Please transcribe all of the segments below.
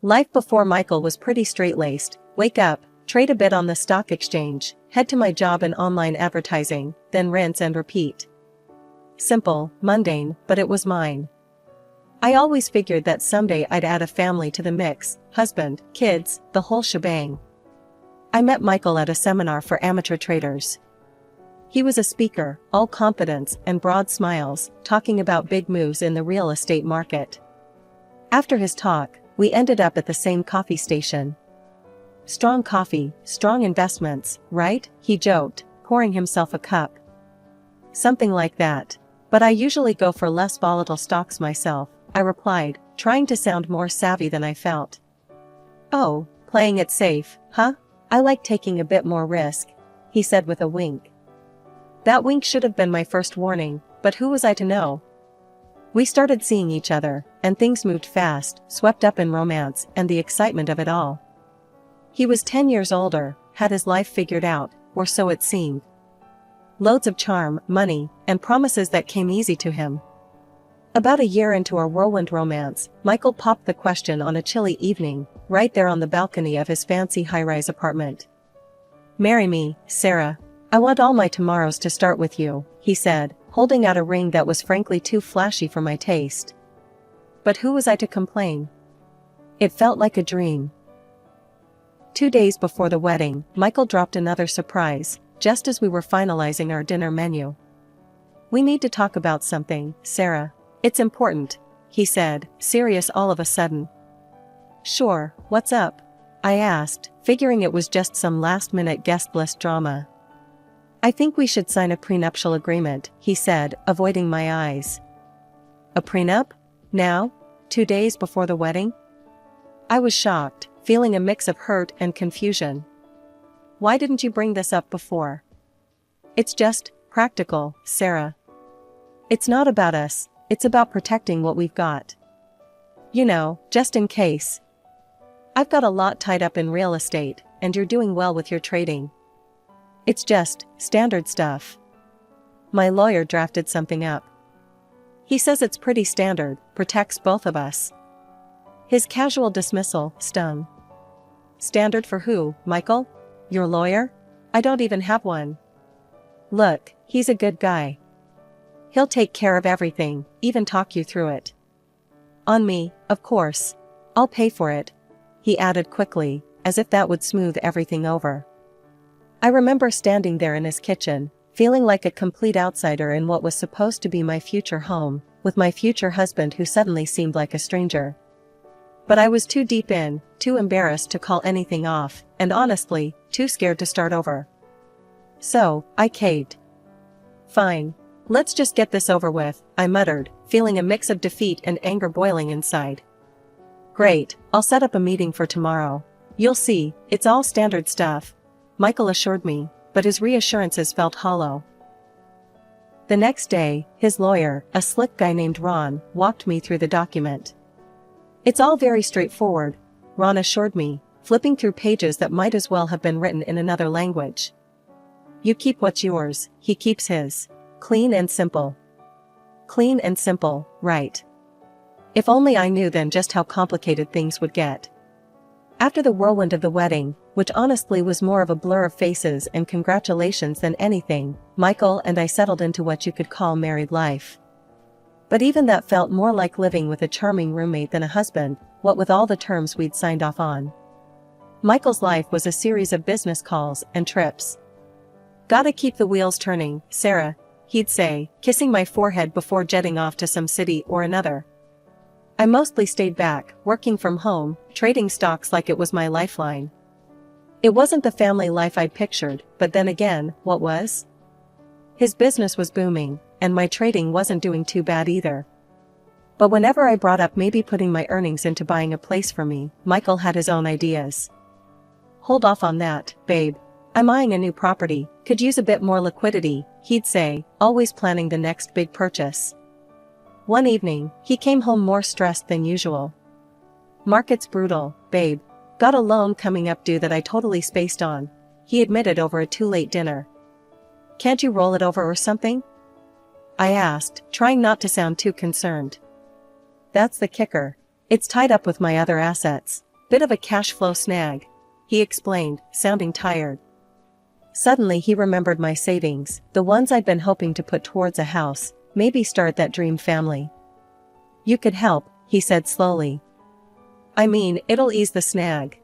Life before Michael was pretty straight-laced: wake up, trade a bit on the stock exchange, head to my job in online advertising, then rinse and repeat. Simple, mundane, but it was mine. I always figured that someday I'd add a family to the mix: husband, kids, the whole shebang. I met Michael at a seminar for amateur traders. He was a speaker, all confidence and broad smiles, talking about big moves in the real estate market. After his talk, we ended up at the same coffee station. Strong coffee, strong investments, right? He joked, pouring himself a cup. Something like that. But I usually go for less volatile stocks myself, I replied, trying to sound more savvy than I felt. Oh, playing it safe, huh? I like taking a bit more risk, he said with a wink. That wink should have been my first warning, but who was I to know? We started seeing each other, and things moved fast, swept up in romance and the excitement of it all. He was 10 years older, had his life figured out, or so it seemed. Loads of charm, money, and promises that came easy to him. About a year into our whirlwind romance, Michael popped the question on a chilly evening, right there on the balcony of his fancy high-rise apartment. "Marry me, Sarah. I want all my tomorrows to start with you," he said, holding out a ring that was frankly too flashy for my taste. But who was I to complain? It felt like a dream. 2 days before the wedding, Michael dropped another surprise, just as we were finalizing our dinner menu. "We need to talk about something, Sarah. It's important," he said, serious all of a sudden. "Sure, what's up?" I asked, figuring it was just some last-minute guest list drama. "I think we should sign a prenuptial agreement," he said, avoiding my eyes. "A prenup? Now? 2 days before the wedding?" I was shocked, feeling a mix of hurt and confusion. "Why didn't you bring this up before?" "It's just practical, Sarah. It's not about us, it's about protecting what we've got. You know, just in case. I've got a lot tied up in real estate, and you're doing well with your trading. It's just standard stuff. My lawyer drafted something up. He says it's pretty standard, protects both of us." His casual dismissal stung. "Standard for who, Michael? Your lawyer? I don't even have one." "Look, he's a good guy. He'll take care of everything, even talk you through it." "On me, of course. I'll pay for it," he added quickly, as if that would smooth everything over. I remember standing there in his kitchen, feeling like a complete outsider in what was supposed to be my future home, with my future husband who suddenly seemed like a stranger. But I was too deep in, too embarrassed to call anything off, and honestly, too scared to start over. So, I caved. "Fine. Let's just get this over with," I muttered, feeling a mix of defeat and anger boiling inside. "Great, I'll set up a meeting for tomorrow. You'll see, it's all standard stuff," Michael assured me, but his reassurances felt hollow. The next day, his lawyer, a slick guy named Ron, walked me through the document. "It's all very straightforward," Ron assured me, flipping through pages that might as well have been written in another language. "You keep what's yours, he keeps his. Clean and simple." Clean and simple, right. If only I knew then just how complicated things would get. After the whirlwind of the wedding, which honestly was more of a blur of faces and congratulations than anything, Michael and I settled into what you could call married life. But even that felt more like living with a charming roommate than a husband, what with all the terms we'd signed off on. Michael's life was a series of business calls and trips. "Gotta keep the wheels turning, Sarah," he'd say, kissing my forehead before jetting off to some city or another. I mostly stayed back, working from home, trading stocks like it was my lifeline. It wasn't the family life I'd pictured, but then again, what was? His business was booming, and my trading wasn't doing too bad either. But whenever I brought up maybe putting my earnings into buying a place for me, Michael had his own ideas. "Hold off on that, babe. I'm eyeing a new property, could use a bit more liquidity," he'd say, always planning the next big purchase. One evening, he came home more stressed than usual. "Market's brutal, babe. Got a loan coming up due that I totally spaced on," he admitted over a too-late dinner. "Can't you roll it over or something?" I asked, trying not to sound too concerned. "That's the kicker. It's tied up with my other assets," Bit of a cash flow snag, he explained, sounding tired. Suddenly he remembered my savings, the ones I'd been hoping to put towards a house, maybe start that dream family. You could help, he said slowly. I mean, it'll ease the snag.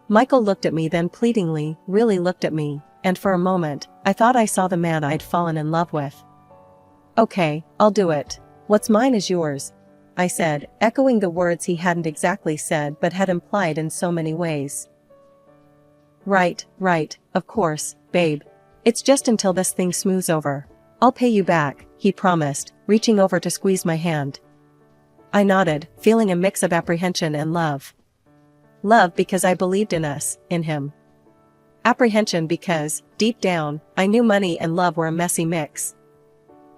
Michael looked at me then pleadingly, really looked at me, and for a moment, I thought I saw the man I'd fallen in love with. Okay, I'll do it. What's mine is yours, I said, echoing the words he hadn't exactly said but had implied in so many ways. Right, of course, babe. It's just until this thing smooths over. I'll pay you back, he promised, reaching over to squeeze my hand. I nodded, feeling a mix of apprehension and love. Love because I believed in us, in him. Apprehension because, deep down, I knew money and love were a messy mix.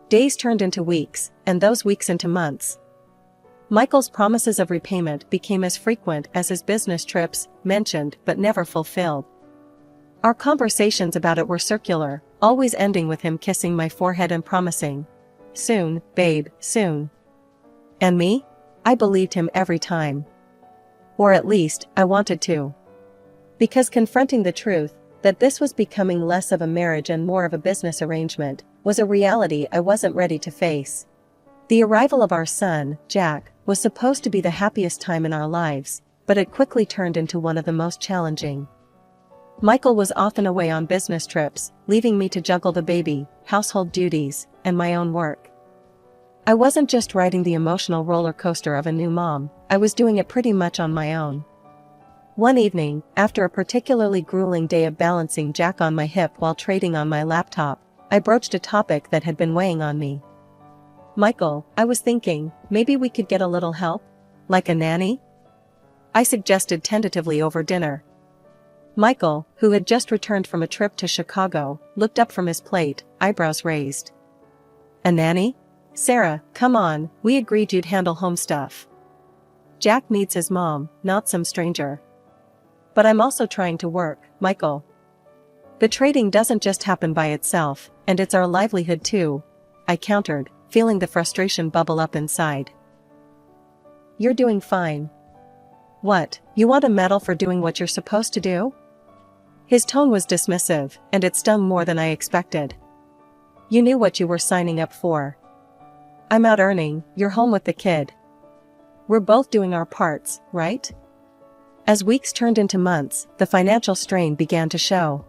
Days turned into weeks, and those weeks into months. Michael's promises of repayment became as frequent as his business trips, mentioned but never fulfilled. Our conversations about it were circular, always ending with him kissing my forehead and promising, "Soon, babe, soon." And me? I believed him every time. Or at least, I wanted to. Because confronting the truth, that this was becoming less of a marriage and more of a business arrangement, was a reality I wasn't ready to face. The arrival of our son, Jack, was supposed to be the happiest time in our lives, but it quickly turned into one of the most challenging. Michael was often away on business trips, leaving me to juggle the baby, household duties, and my own work. I wasn't just riding the emotional roller coaster of a new mom, I was doing it pretty much on my own. One evening, after a particularly grueling day of balancing Jack on my hip while trading on my laptop, I broached a topic that had been weighing on me. Michael, I was thinking, maybe we could get a little help? Like a nanny? I suggested tentatively over dinner. Michael, who had just returned from a trip to Chicago, looked up from his plate, eyebrows raised. A nanny? Sarah, come on, we agreed you'd handle home stuff. Jack needs his mom, not some stranger. But I'm also trying to work, Michael. The trading doesn't just happen by itself, and it's our livelihood too, I countered, feeling the frustration bubble up inside. You're doing fine. What, you want a medal for doing what you're supposed to do? His tone was dismissive, and it stung more than I expected. You knew what you were signing up for. I'm out earning, you're home with the kid. We're both doing our parts, right? As weeks turned into months, the financial strain began to show.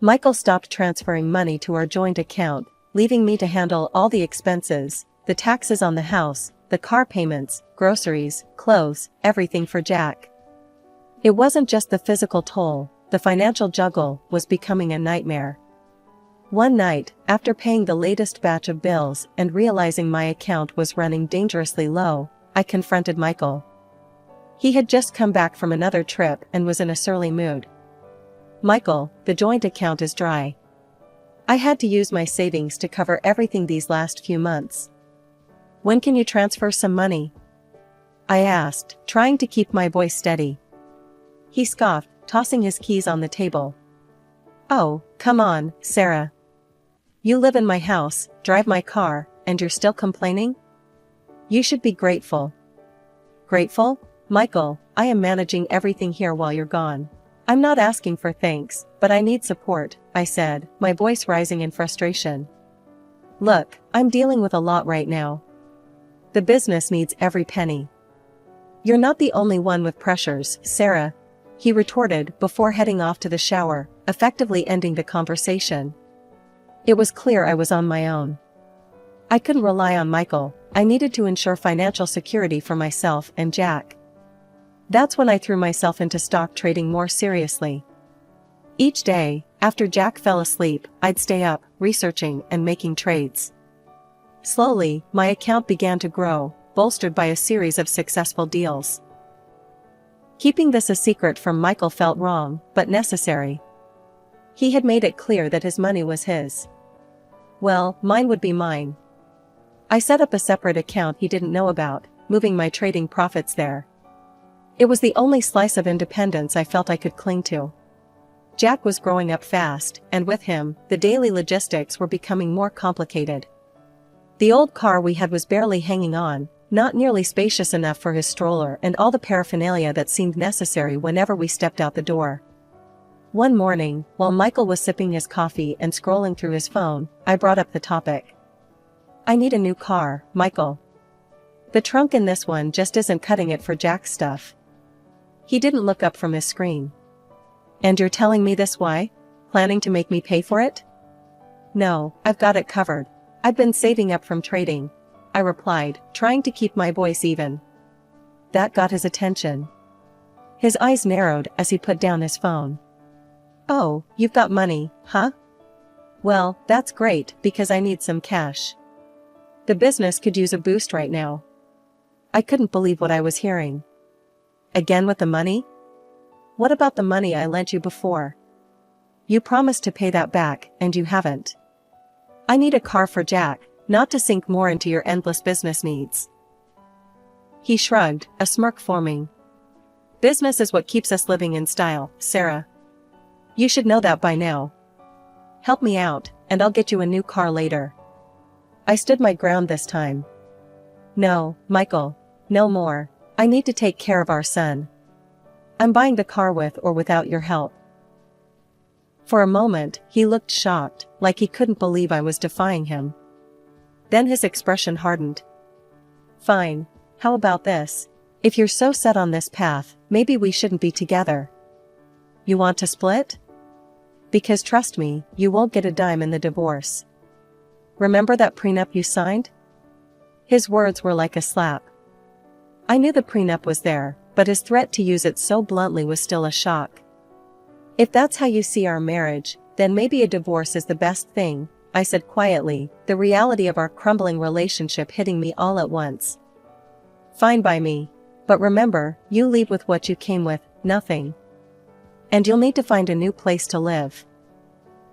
Michael stopped transferring money to our joint account, leaving me to handle all the expenses, the taxes on the house, the car payments, groceries, clothes, everything for Jack. It wasn't just the physical toll, the financial juggle was becoming a nightmare. One night, after paying the latest batch of bills and realizing my account was running dangerously low, I confronted Michael. He had just come back from another trip and was in a surly mood. Michael, the joint account is dry. I had to use my savings to cover everything these last few months. When can you transfer some money? I asked, trying to keep my voice steady. He scoffed, tossing his keys on the table. Oh, come on, Sarah. You live in my house, drive my car, and you're still complaining? You should be grateful. Grateful? Michael, I am managing everything here while you're gone. I'm not asking for thanks, but I need support, I said, my voice rising in frustration. Look, I'm dealing with a lot right now. The business needs every penny. You're not the only one with pressures, Sarah, he retorted before heading off to the shower, effectively ending the conversation. It was clear I was on my own. I couldn't rely on Michael, I needed to ensure financial security for myself and Jack. That's when I threw myself into stock trading more seriously. Each day, after Jack fell asleep, I'd stay up, researching and making trades. Slowly, my account began to grow, bolstered by a series of successful deals. Keeping this a secret from Michael felt wrong, but necessary. He had made it clear that his money was his. Well, mine would be mine. I set up a separate account he didn't know about, moving my trading profits there. It was the only slice of independence I felt I could cling to. Jack was growing up fast, and with him, the daily logistics were becoming more complicated. The old car we had was barely hanging on, not nearly spacious enough for his stroller and all the paraphernalia that seemed necessary whenever we stepped out the door. One morning, while Michael was sipping his coffee and scrolling through his phone, I brought up the topic. "I need a new car, Michael. The trunk in this one just isn't cutting it for Jack's stuff." He didn't look up from his screen. "And you're telling me this why? Planning to make me pay for it?" "No, I've got it covered. I've been saving up from trading," I replied, trying to keep my voice even. That got his attention. His eyes narrowed as he put down his phone. "Oh, you've got money, huh? Well, that's great because I need some cash. The business could use a boost right now." I couldn't believe what I was hearing. "Again with the money? What about the money I lent you before? You promised to pay that back, and you haven't. I need a car for Jack, not to sink more into your endless business needs." He shrugged, a smirk forming. "Business is what keeps us living in style, Sarah. You should know that by now. Help me out, and I'll get you a new car later." I stood my ground this time. "No, Michael. No more. I need to take care of our son. I'm buying the car with or without your help." For a moment, he looked shocked, like he couldn't believe I was defying him. Then his expression hardened. "Fine. How about this? If you're so set on this path, maybe we shouldn't be together. You want to split? Because trust me, you won't get a dime in the divorce. Remember that prenup you signed?" His words were like a slap. I knew the prenup was there, but his threat to use it so bluntly was still a shock. "If that's how you see our marriage, then maybe a divorce is the best thing," I said quietly, the reality of our crumbling relationship hitting me all at once. "Fine by me. But remember, you leave with what you came with, nothing. And you'll need to find a new place to live.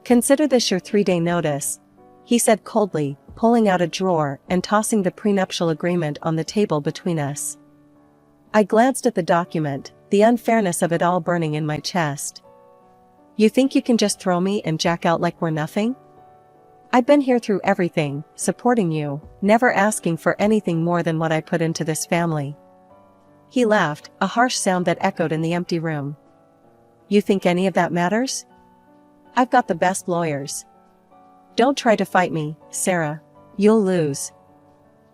Consider this your 3-day notice," he said coldly, pulling out a drawer and tossing the prenuptial agreement on the table between us. I glanced at the document, the unfairness of it all burning in my chest. "You think you can just throw me and Jack out like we're nothing? I've been here through everything, supporting you, never asking for anything more than what I put into this family." He laughed, a harsh sound that echoed in the empty room. "You think any of that matters? I've got the best lawyers. Don't try to fight me, Sarah. You'll lose.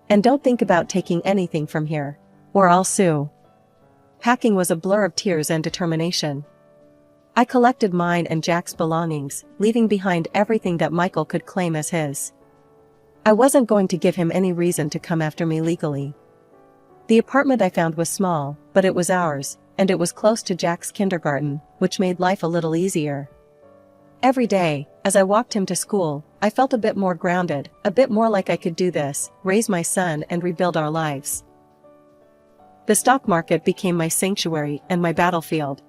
And don't think about taking anything from here, or I'll sue." Packing was a blur of tears and determination. I collected mine and Jack's belongings, leaving behind everything that Michael could claim as his. I wasn't going to give him any reason to come after me legally. The apartment I found was small, but it was ours, and it was close to Jack's kindergarten, which made life a little easier. Every day, as I walked him to school, I felt a bit more grounded, a bit more like I could do this, raise my son and rebuild our lives. The stock market became my sanctuary and my battlefield.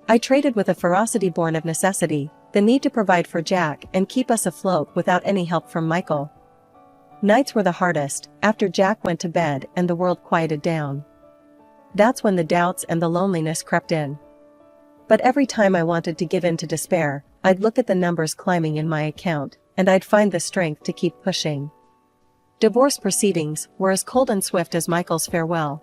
I traded with a ferocity born of necessity, the need to provide for Jack and keep us afloat without any help from Michael. Nights were the hardest, after Jack went to bed and the world quieted down. That's when the doubts and the loneliness crept in. But every time I wanted to give in to despair, I'd look at the numbers climbing in my account, and I'd find the strength to keep pushing. Divorce proceedings were as cold and swift as Michael's farewell.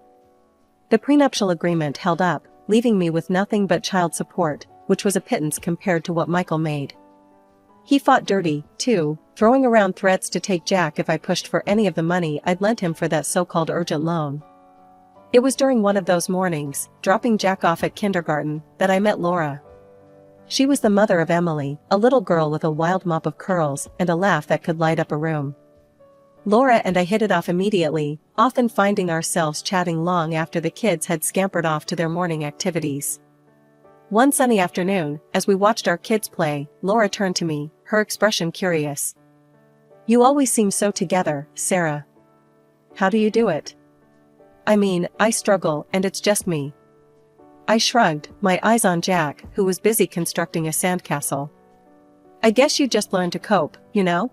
The prenuptial agreement held up, leaving me with nothing but child support, which was a pittance compared to what Michael made. He fought dirty, too, throwing around threats to take Jack if I pushed for any of the money I'd lent him for that so-called urgent loan. It was during one of those mornings, dropping Jack off at kindergarten, that I met Laura. She was the mother of Emily, a little girl with a wild mop of curls and a laugh that could light up a room. Laura and I hit it off immediately, often finding ourselves chatting long after the kids had scampered off to their morning activities. One sunny afternoon, as we watched our kids play, Laura turned to me, her expression curious. "You always seem so together, Sarah. How do you do it?" "I mean, I struggle and it's just me." I shrugged, my eyes on Jack, who was busy constructing a sandcastle. "I guess you just learn to cope, you know?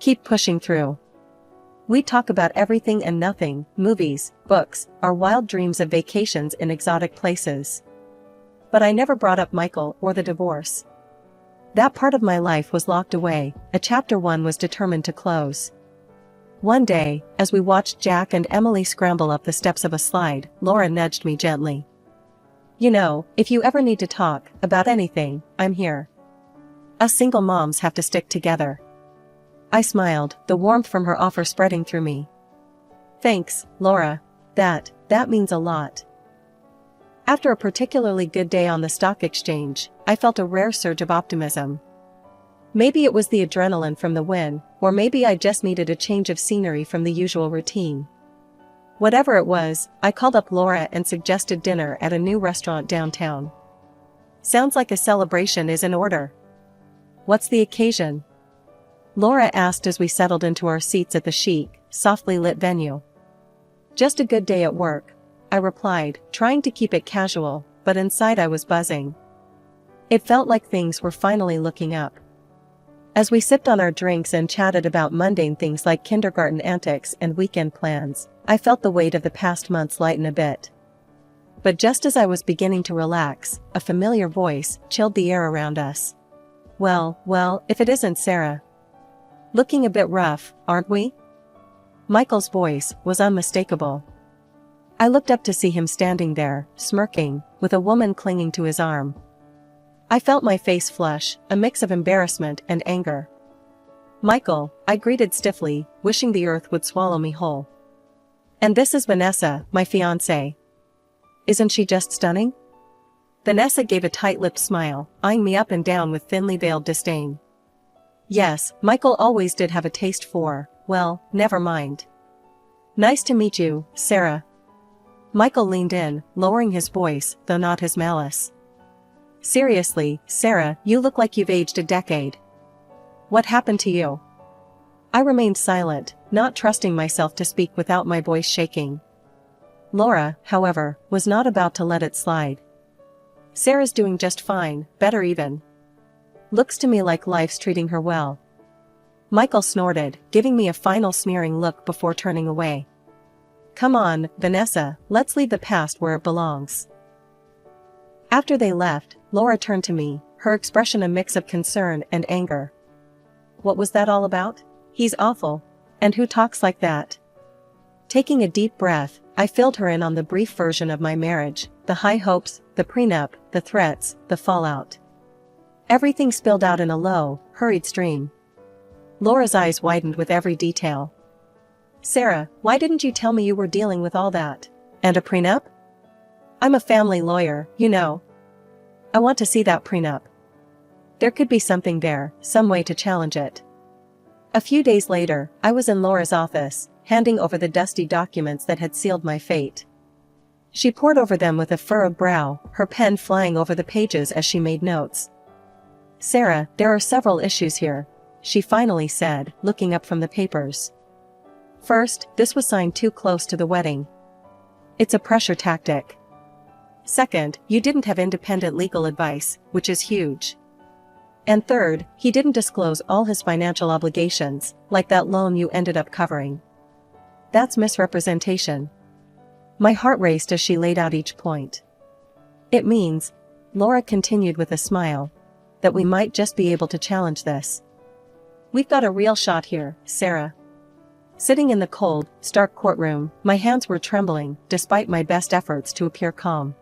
Keep pushing through." We talk about everything and nothing, movies, books, our wild dreams of vacations in exotic places. But I never brought up Michael or the divorce. That part of my life was locked away, a chapter one was determined to close. One day, as we watched Jack and Emily scramble up the steps of a slide, Laura nudged me gently. You know, if you ever need to talk about anything, I'm here. Us single moms have to stick together. I smiled, the warmth from her offer spreading through me. Thanks, Laura. That means a lot. After a particularly good day on the stock exchange, I felt a rare surge of optimism. Maybe it was the adrenaline from the win, or maybe I just needed a change of scenery from the usual routine. Whatever it was, I called up Laura and suggested dinner at a new restaurant downtown. Sounds like a celebration is in order. What's the occasion? Laura asked as we settled into our seats at the chic, softly lit venue. Just a good day at work, I replied, trying to keep it casual, but inside I was buzzing. It felt like things were finally looking up. As we sipped on our drinks and chatted about mundane things like kindergarten antics and weekend plans, I felt the weight of the past months lighten a bit. But just as I was beginning to relax, a familiar voice chilled the air around us. Well, if it isn't Sarah. Looking a bit rough, aren't we? Michael's voice was unmistakable. I looked up to see him standing there, smirking, with a woman clinging to his arm. I felt my face flush, a mix of embarrassment and anger. Michael, I greeted stiffly, wishing the earth would swallow me whole. And this is Vanessa, my fiancée. Isn't she just stunning? Vanessa gave a tight-lipped smile, eyeing me up and down with thinly veiled disdain. Yes, Michael always did have a taste for, well, never mind. Nice to meet you, Sarah. Michael leaned in, lowering his voice, though not his malice. Seriously, Sarah, you look like you've aged a decade. What happened to you? I remained silent, not trusting myself to speak without my voice shaking. Laura, however, was not about to let it slide. Sarah's doing just fine, better even. Looks to me like life's treating her well. Michael snorted, giving me a final sneering look before turning away. Come on, Vanessa, let's leave the past where it belongs. After they left, Laura turned to me, her expression a mix of concern and anger. What was that all about? He's awful. And who talks like that? Taking a deep breath, I filled her in on the brief version of my marriage, the high hopes, the prenup, the threats, the fallout. Everything spilled out in a low, hurried stream. Laura's eyes widened with every detail. Sarah, why didn't you tell me you were dealing with all that? And a prenup? I'm a family lawyer, you know. I want to see that prenup. There could be something there, some way to challenge it. A few days later, I was in Laura's office, handing over the dusty documents that had sealed my fate. She pored over them with a furrowed brow, her pen flying over the pages as she made notes. Sarah, there are several issues here, she finally said, looking up from the papers. First, this was signed too close to the wedding. It's a pressure tactic. Second, you didn't have independent legal advice, which is huge. And third, he didn't disclose all his financial obligations, like that loan you ended up covering. That's misrepresentation. My heart raced as she laid out each point. It means, Laura continued with a smile, that we might just be able to challenge this. We've got a real shot here, Sarah. Sitting in the cold, stark courtroom, my hands were trembling, despite my best efforts to appear calm.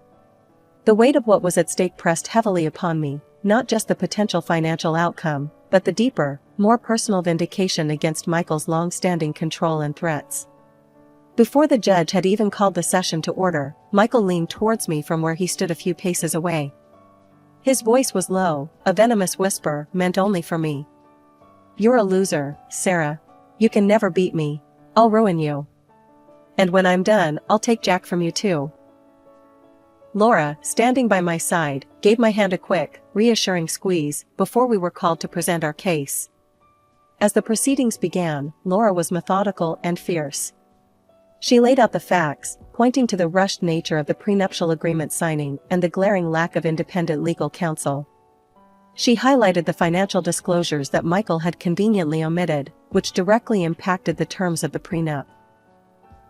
The weight of what was at stake pressed heavily upon me, not just the potential financial outcome, but the deeper, more personal vindication against Michael's long-standing control and threats. Before the judge had even called the session to order, Michael leaned towards me from where he stood a few paces away. His voice was low, a venomous whisper meant only for me. You're a loser, Sarah. You can never beat me. I'll ruin you. And when I'm done, I'll take Jack from you too. Laura, standing by my side, gave my hand a quick, reassuring squeeze before we were called to present our case. As the proceedings began, Laura was methodical and fierce. She laid out the facts, pointing to the rushed nature of the prenuptial agreement signing and the glaring lack of independent legal counsel. She highlighted the financial disclosures that Michael had conveniently omitted, which directly impacted the terms of the prenup.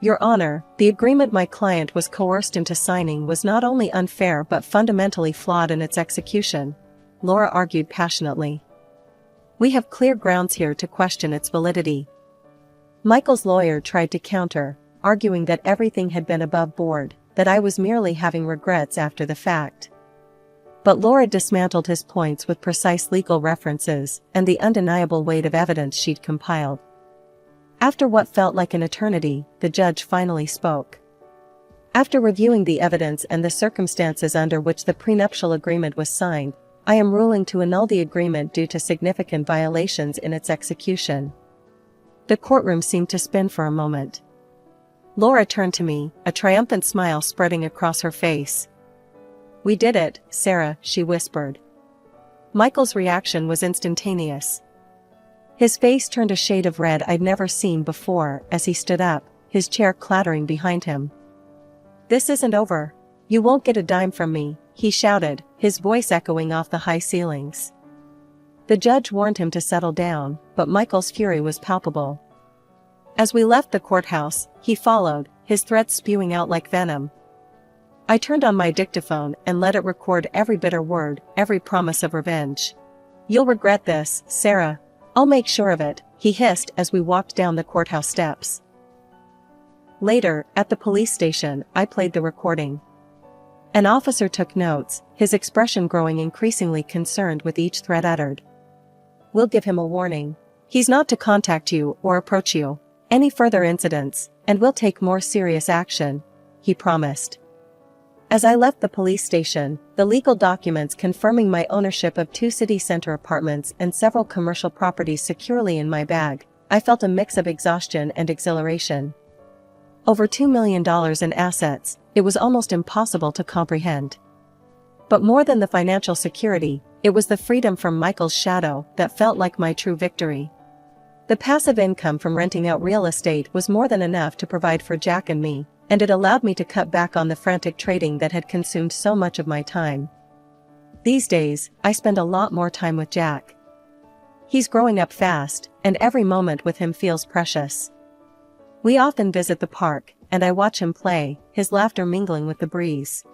Your Honor, the agreement my client was coerced into signing was not only unfair but fundamentally flawed in its execution, Laura argued passionately. We have clear grounds here to question its validity. Michael's lawyer tried to counter, arguing that everything had been above board, that I was merely having regrets after the fact. But Laura dismantled his points with precise legal references and the undeniable weight of evidence she'd compiled. After what felt like an eternity, the judge finally spoke. After reviewing the evidence and the circumstances under which the prenuptial agreement was signed, I am ruling to annul the agreement due to significant violations in its execution. The courtroom seemed to spin for a moment. Laura turned to me, a triumphant smile spreading across her face. "We did it, Sarah," she whispered. Michael's reaction was instantaneous. His face turned a shade of red I'd never seen before as he stood up, his chair clattering behind him. "This isn't over. You won't get a dime from me," he shouted, his voice echoing off the high ceilings. The judge warned him to settle down, but Michael's fury was palpable. As we left the courthouse, he followed, his threats spewing out like venom. I turned on my dictaphone and let it record every bitter word, every promise of revenge. "You'll regret this, Sarah. I'll make sure of it," he hissed as we walked down the courthouse steps. Later, at the police station, I played the recording. An officer took notes, his expression growing increasingly concerned with each threat uttered. "We'll give him a warning. He's not to contact you or approach you any further incidents, and we'll take more serious action," he promised. As I left the police station, the legal documents confirming my ownership of 2 city center apartments and several commercial properties securely in my bag, I felt a mix of exhaustion and exhilaration. Over $2 million in assets, it was almost impossible to comprehend. But more than the financial security, it was the freedom from Michael's shadow that felt like my true victory. The passive income from renting out real estate was more than enough to provide for Jack and me, and it allowed me to cut back on the frantic trading that had consumed so much of my time. These days, I spend a lot more time with Jack. He's growing up fast, and every moment with him feels precious. We often visit the park, and I watch him play, his laughter mingling with the breeze.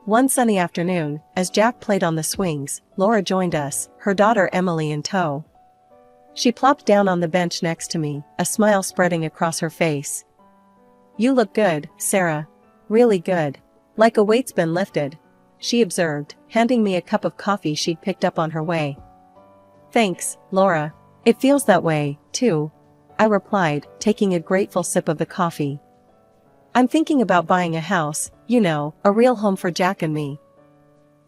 One sunny afternoon, as Jack played on the swings, Laura joined us, her daughter Emily in tow. She plopped down on the bench next to me, a smile spreading across her face. "You look good, Sarah. Really good. Like a weight's been lifted," she observed, handing me a cup of coffee she'd picked up on her way. "Thanks, Laura. It feels that way, too," I replied, taking a grateful sip of the coffee. "I'm thinking about buying a house, you know, a real home for Jack and me.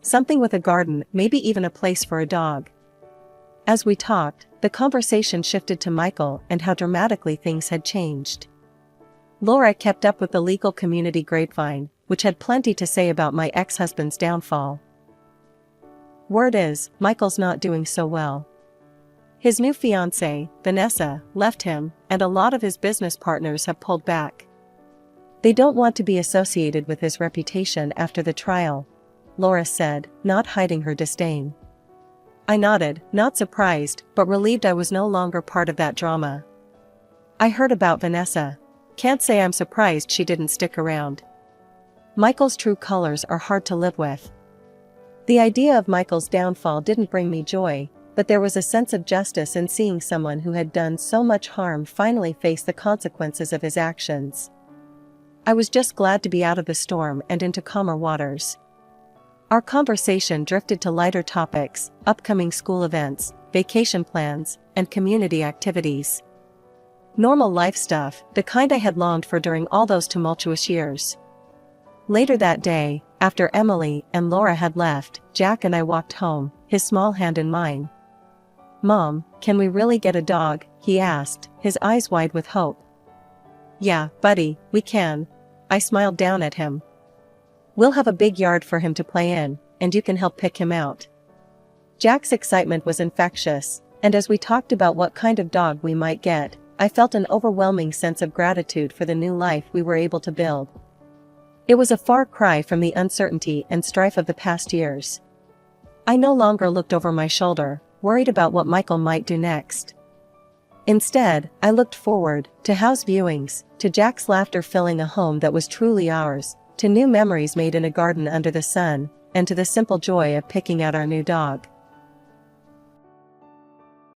Something with a garden, maybe even a place for a dog." As we talked, the conversation shifted to Michael and how dramatically things had changed. Laura kept up with the legal community grapevine, which had plenty to say about my ex-husband's downfall. Word is, Michael's not doing so well. His new fiancée, Vanessa, left him, and a lot of his business partners have pulled back. They don't want to be associated with his reputation after the trial, Laura said, not hiding her disdain. I nodded, not surprised, but relieved I was no longer part of that drama. I heard about Vanessa. Can't say I'm surprised she didn't stick around. Michael's true colors are hard to live with. The idea of Michael's downfall didn't bring me joy, but there was a sense of justice in seeing someone who had done so much harm finally face the consequences of his actions. I was just glad to be out of the storm and into calmer waters. Our conversation drifted to lighter topics, upcoming school events, vacation plans, and community activities. Normal life stuff, the kind I had longed for during all those tumultuous years. Later that day, after Emily and Laura had left, Jack and I walked home, his small hand in mine. "Mom, can we really get a dog?" he asked, his eyes wide with hope. "Yeah, buddy, we can." I smiled down at him. "We'll have a big yard for him to play in, and you can help pick him out." Jack's excitement was infectious, and as we talked about what kind of dog we might get, I felt an overwhelming sense of gratitude for the new life we were able to build. It was a far cry from the uncertainty and strife of the past years. I no longer looked over my shoulder, worried about what Michael might do next. Instead, I looked forward, to house viewings, to Jack's laughter filling a home that was truly ours, to new memories made in a garden under the sun, and to the simple joy of picking out our new dog.